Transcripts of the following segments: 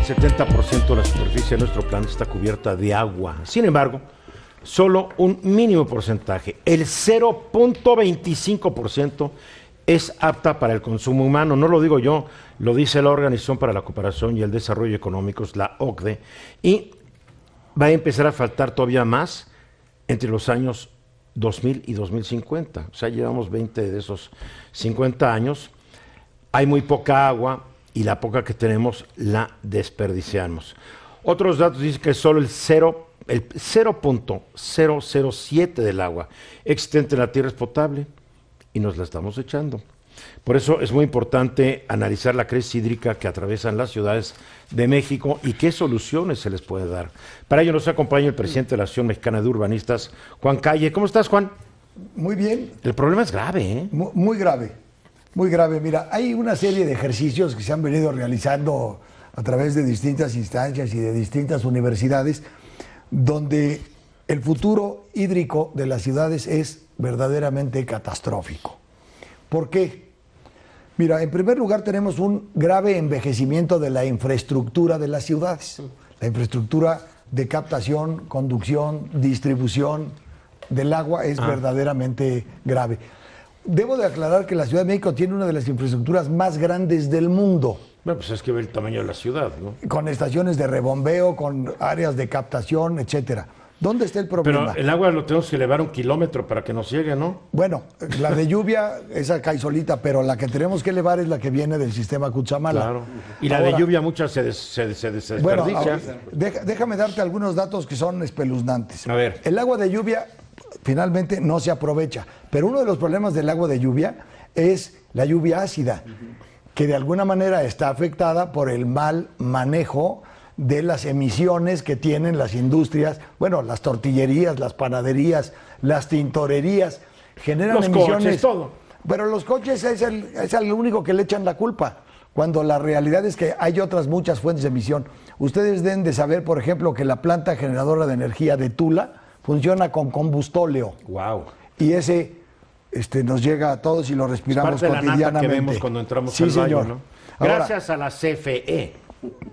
70% de la superficie de nuestro planeta está cubierta de agua. Sin embargo, solo un mínimo porcentaje, el 0.25%, es apta para el consumo humano. No lo digo yo, lo dice la Organización para la Cooperación y el Desarrollo Económicos, la OCDE, y va a empezar a faltar todavía más entre los años 2000 y 2050. O sea, llevamos 20 de esos 50 años. Hay muy poca agua y la poca que tenemos la desperdiciamos. Otros datos dicen que solo el 0.007 del agua existente en la Tierra es potable y nos la estamos echando. Por eso es muy importante analizar la crisis hídrica que atraviesan las ciudades de México y qué soluciones se les puede dar. Para ello nos acompaña el presidente de la Asociación Mexicana de Urbanistas, Juan Calle. ¿Cómo estás, Juan? Muy bien. El problema es grave, ¿eh? Muy grave, muy grave. Mira, hay una serie de ejercicios que se han venido realizando a través de distintas instancias y de distintas universidades, donde el futuro hídrico de las ciudades es verdaderamente catastrófico. ¿Por qué? Mira, en primer lugar tenemos un grave envejecimiento de la infraestructura de las ciudades. La infraestructura de captación, conducción, distribución del agua es verdaderamente grave. Debo de aclarar que la Ciudad de México tiene una de las infraestructuras más grandes del mundo. Bueno, pues es que ve el tamaño de la ciudad, ¿no? Con estaciones de rebombeo, con áreas de captación, etcétera. ¿Dónde está el problema? Pero el agua lo tenemos que elevar 1 kilómetro para que nos llegue, ¿no? Bueno, la de lluvia, esa cae solita, pero la que tenemos que elevar es la que viene del sistema Cutzamala. Claro. Y la de lluvia muchas se desperdicia. Bueno, déjame darte algunos datos que son espeluznantes. A ver. El agua de lluvia finalmente no se aprovecha, pero uno de los problemas del agua de lluvia es la lluvia ácida, que de alguna manera está afectada por el mal manejo de las emisiones que tienen las industrias, bueno, las tortillerías, las panaderías, las tintorerías, generan los emisiones. Coches, todo. Pero los coches es el único que le echan la culpa, cuando la realidad es que hay otras muchas fuentes de emisión. Ustedes deben de saber, por ejemplo, que la planta generadora de energía de Tula funciona con combustóleo. Wow. Y ese nos llega a todos y lo respiramos es parte cotidianamente. De la nata que vemos cuando entramos sí, al baño, señor. ¿no? Ahora, gracias a la CFE.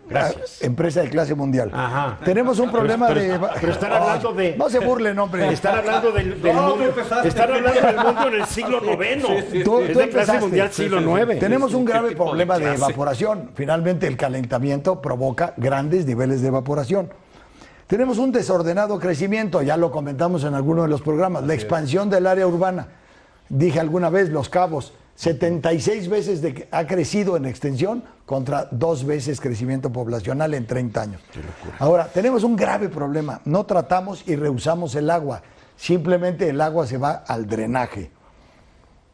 Gracias. Empresa de clase mundial. Ajá. Tenemos un problema pero están hablando de... No se burlen, hombre. Están hablando del mundo. Están hablando del mundo en el siglo IX. Es de clase mundial siglo IX. Tenemos un grave problema de evaporación. Finalmente, el calentamiento provoca grandes niveles de evaporación. Tenemos un desordenado crecimiento, ya lo comentamos en alguno de los programas. La expansión del área urbana. Dije alguna vez, Los Cabos, 76 veces ha crecido en extensión contra 2 veces crecimiento poblacional en 30 años. Ahora, tenemos un grave problema. No tratamos y reusamos el agua. Simplemente el agua se va al drenaje.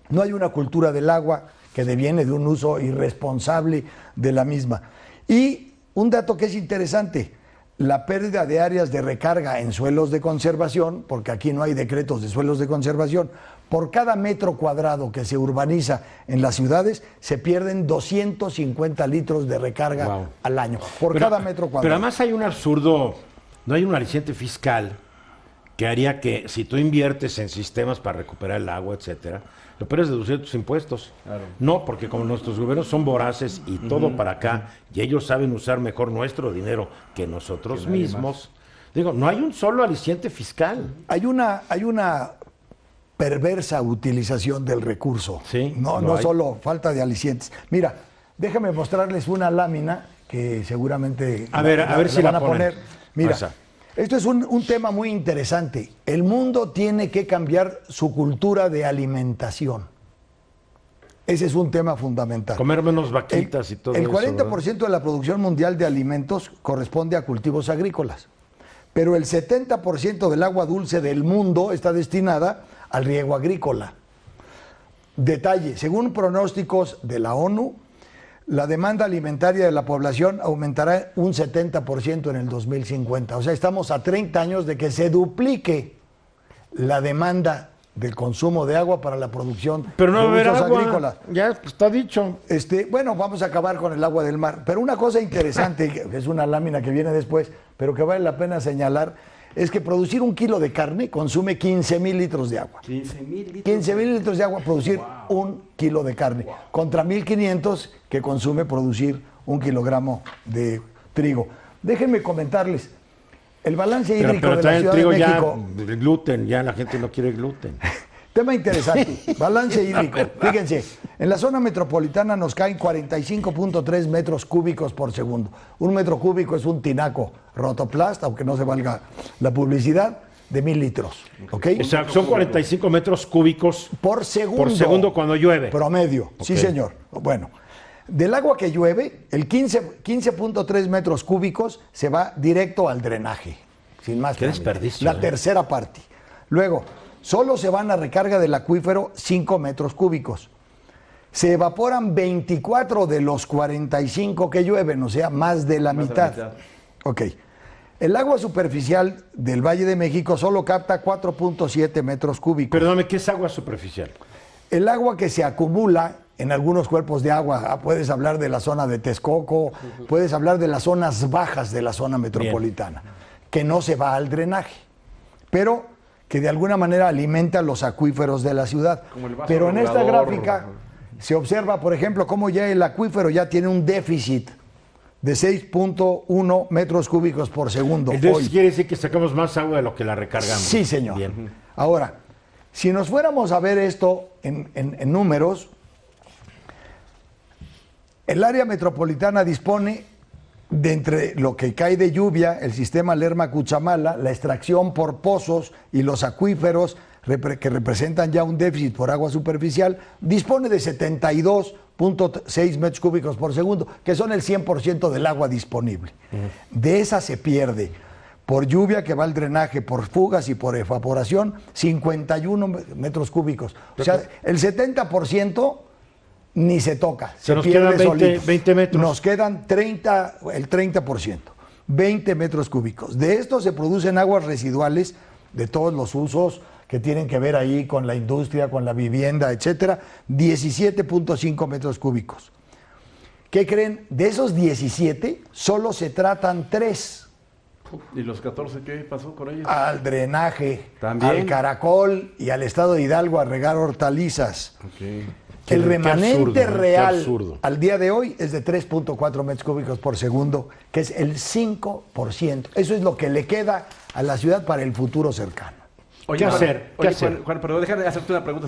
No hay una cultura del agua que deviene de un uso irresponsable de la misma. Y un dato que es interesante, la pérdida de áreas de recarga en suelos de conservación, porque aquí no hay decretos de suelos de conservación. Por cada metro cuadrado que se urbaniza en las ciudades, se pierden 250 litros de recarga al año. Cada metro cuadrado. Pero además hay un absurdo, no hay un aliciente fiscal que haría que si tú inviertes en sistemas para recuperar el agua, etcétera, lo puedes deducir tus impuestos. Claro. No, porque como nuestros gobiernos son voraces y todo para acá, y ellos saben usar mejor nuestro dinero que nosotros mismos, digo, no hay un solo aliciente fiscal. Hay una perversa utilización del recurso. Sí, no solo falta de alicientes. Mira, déjame mostrarles una lámina que seguramente a ver si la van a poner. Mira, esto es un tema muy interesante. El mundo tiene que cambiar su cultura de alimentación. Ese es un tema fundamental. Comer menos vaquitas y todo eso. El 40% de la producción mundial de alimentos corresponde a cultivos agrícolas. Pero el 70% del agua dulce del mundo está destinada al riego agrícola. Detalle, según pronósticos de la ONU, la demanda alimentaria de la población aumentará un 70% en el 2050. O sea, estamos a 30 años de que se duplique la demanda del consumo de agua para la producción de usos agrícolas. Ya está dicho. Bueno, vamos a acabar con el agua del mar. Pero una cosa interesante, que es una lámina que viene después, pero que vale la pena señalar, es que producir 1 kilo de carne consume 15,000 litros de agua. 15,000 litros. 15,000 litros de agua producir 1 kilo de carne, contra 1,500 que consume producir 1 kilogramo de trigo. Déjenme comentarles, el balance hídrico pero de la el Ciudad trigo de México... ya, el gluten, ya la gente no quiere gluten. Tema interesante, balance hídrico. Fíjense, en la zona metropolitana nos caen 45.3 metros cúbicos por segundo. Un metro cúbico es un tinaco Rotoplas, aunque no se valga la publicidad, de 1000 litros. ¿Okay? O sea, son 45 metros cúbicos por segundo cuando llueve. Promedio, Okay. Sí señor. Bueno, del agua que llueve, el 15.3 metros cúbicos se va directo al drenaje. Sin más. Qué desperdicio. La tercera parte. Luego, solo se van a recarga del acuífero 5 metros cúbicos. Se evaporan 24 de los 45 que llueven, o sea, más de la mitad. Ok. El agua superficial del Valle de México solo capta 4.7 metros cúbicos. Perdóname, ¿qué es agua superficial? El agua que se acumula en algunos cuerpos de agua, puedes hablar de la zona de Texcoco, puedes hablar de las zonas bajas de la zona metropolitana, que no se va al drenaje, pero que de alguna manera alimenta los acuíferos de la ciudad. Pero en esta gráfica se observa, por ejemplo, cómo ya el acuífero ya tiene un déficit de 6.1 metros cúbicos por segundo. Entonces quiere decir que sacamos más agua de lo que la recargamos. Sí, señor. Bien. Ahora, si nos fuéramos a ver esto en números, el área metropolitana dispone de entre lo que cae de lluvia, el sistema Lerma-Cuchamala, la extracción por pozos y los acuíferos que representan ya un déficit por agua superficial, dispone de 72.6 metros cúbicos por segundo, que son el 100% del agua disponible. De esa se pierde por lluvia que va al drenaje, por fugas y por evaporación, 51 metros cúbicos. O sea, el 70% ni se toca. Se nos quedan 20 metros. Nos quedan el 30%, 20 metros cúbicos. De esto se producen aguas residuales de todos los usos que tienen que ver ahí con la industria, con la vivienda, etcétera, 17.5 metros cúbicos. ¿Qué creen? De esos 17, solo se tratan 3. ¿Y los 14 qué pasó con ellos? Al drenaje, ¿También? al Caracol y al estado de Hidalgo a regar hortalizas. Okay. El Qué remanente absurdo, qué real absurdo. al día de hoy es de 3.4 metros cúbicos por segundo, que es el 5%. Eso es lo que le queda a la ciudad para el futuro cercano. ¿Qué hacer? ¿Qué hacer? Juan, perdón, déjame hacerte una pregunta.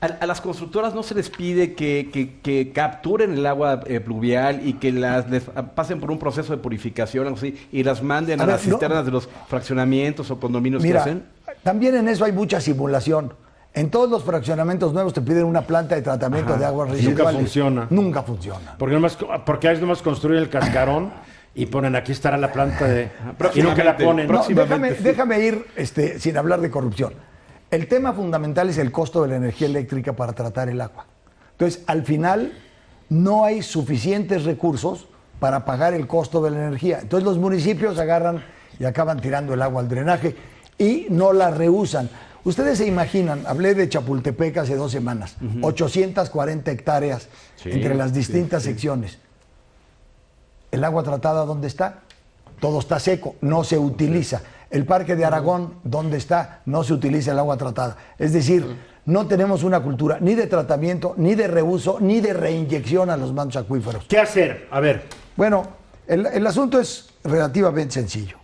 A las constructoras no se les pide que capturen el agua pluvial y que les pasen por un proceso de purificación, algo así, y las manden a las cisternas de los fraccionamientos o condominios que hacen. También en eso hay mucha simulación. En todos los fraccionamientos nuevos te piden una planta de tratamiento de aguas residuales. Nunca funciona. Nunca funciona. Porque a veces nomás construyen el cascarón y ponen aquí estará la planta de... Y nunca la ponen. No, déjame ir sin hablar de corrupción. El tema fundamental es el costo de la energía eléctrica para tratar el agua. Entonces, al final, no hay suficientes recursos para pagar el costo de la energía. Entonces, los municipios agarran y acaban tirando el agua al drenaje y no la reusan. Ustedes se imaginan, hablé de Chapultepec hace 2 semanas, 840 hectáreas entre las distintas secciones. ¿El agua tratada dónde está? Todo está seco, no se utiliza. El Parque de Aragón, ¿dónde está? No se utiliza el agua tratada. Es decir, no tenemos una cultura ni de tratamiento, ni de reuso, ni de reinyección a los mantos acuíferos. ¿Qué hacer? A ver. Bueno, el asunto es relativamente sencillo.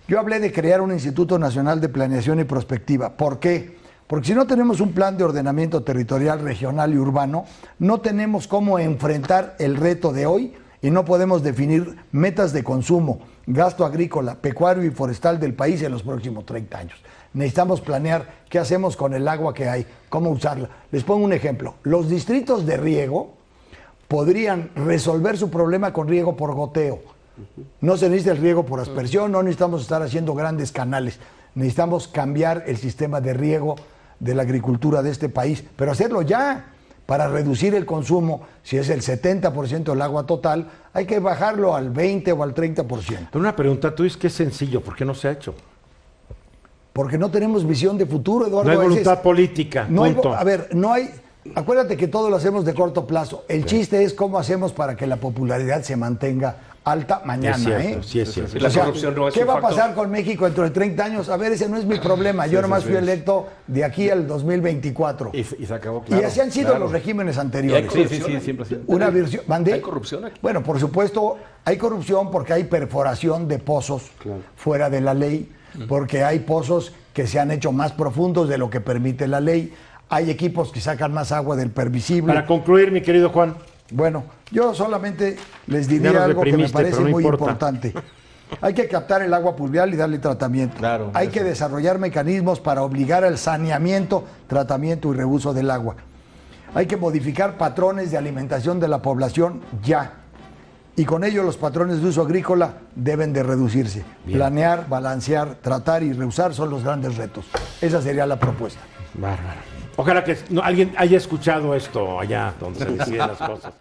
Yo hablé de crear un Instituto Nacional de Planeación y Prospectiva. ¿Por qué? Porque si no tenemos un plan de ordenamiento territorial, regional y urbano, no tenemos cómo enfrentar el reto de hoy y no podemos definir metas de consumo, gasto agrícola, pecuario y forestal del país en los próximos 30 años. Necesitamos planear qué hacemos con el agua que hay, cómo usarla. Les pongo un ejemplo. Los distritos de riego podrían resolver su problema con riego por goteo. No se necesita el riego por aspersión, no necesitamos estar haciendo grandes canales. Necesitamos cambiar el sistema de riego de la agricultura de este país, pero hacerlo ya. Para reducir el consumo, si es el 70% del agua total, hay que bajarlo al 20 o al 30%. Pero una pregunta, tú dices que es sencillo, ¿por qué no se ha hecho? Porque no tenemos visión de futuro, Eduardo. No hay voluntad política, punto. No hay... Acuérdate que todo lo hacemos de corto plazo. El chiste es cómo hacemos para que la popularidad se mantenga alta mañana. Es cierto, sí es cierto. Y la corrupción no es ¿Qué un va a factor? pasar con México dentro de 30 años? A ver, ese no es mi problema. Yo nomás fui electo de aquí al 2024. Y se acabó, Y así han sido los regímenes anteriores. Sí, siempre ha sido. Una versión. ¿Mandé? ¿Hay corrupción aquí? Bueno, por supuesto, hay corrupción porque hay perforación de pozos fuera de la ley, porque hay pozos que se han hecho más profundos de lo que permite la ley. Hay equipos que sacan más agua del permisible. Para concluir, mi querido Juan. Bueno, yo solamente les Ya diría nos algo que me deprimiste, parece pero no muy importa. importante. Hay que captar el agua pluvial y darle tratamiento. Claro, Hay eso. que desarrollar mecanismos para obligar al saneamiento, tratamiento y reuso del agua. Hay que modificar patrones de alimentación de la población ya. Y con ello los patrones de uso agrícola deben de reducirse. Bien. Planear, balancear, tratar y reusar son los grandes retos. Esa sería la propuesta. Bárbaro. Ojalá que alguien haya escuchado esto allá donde se deciden las cosas.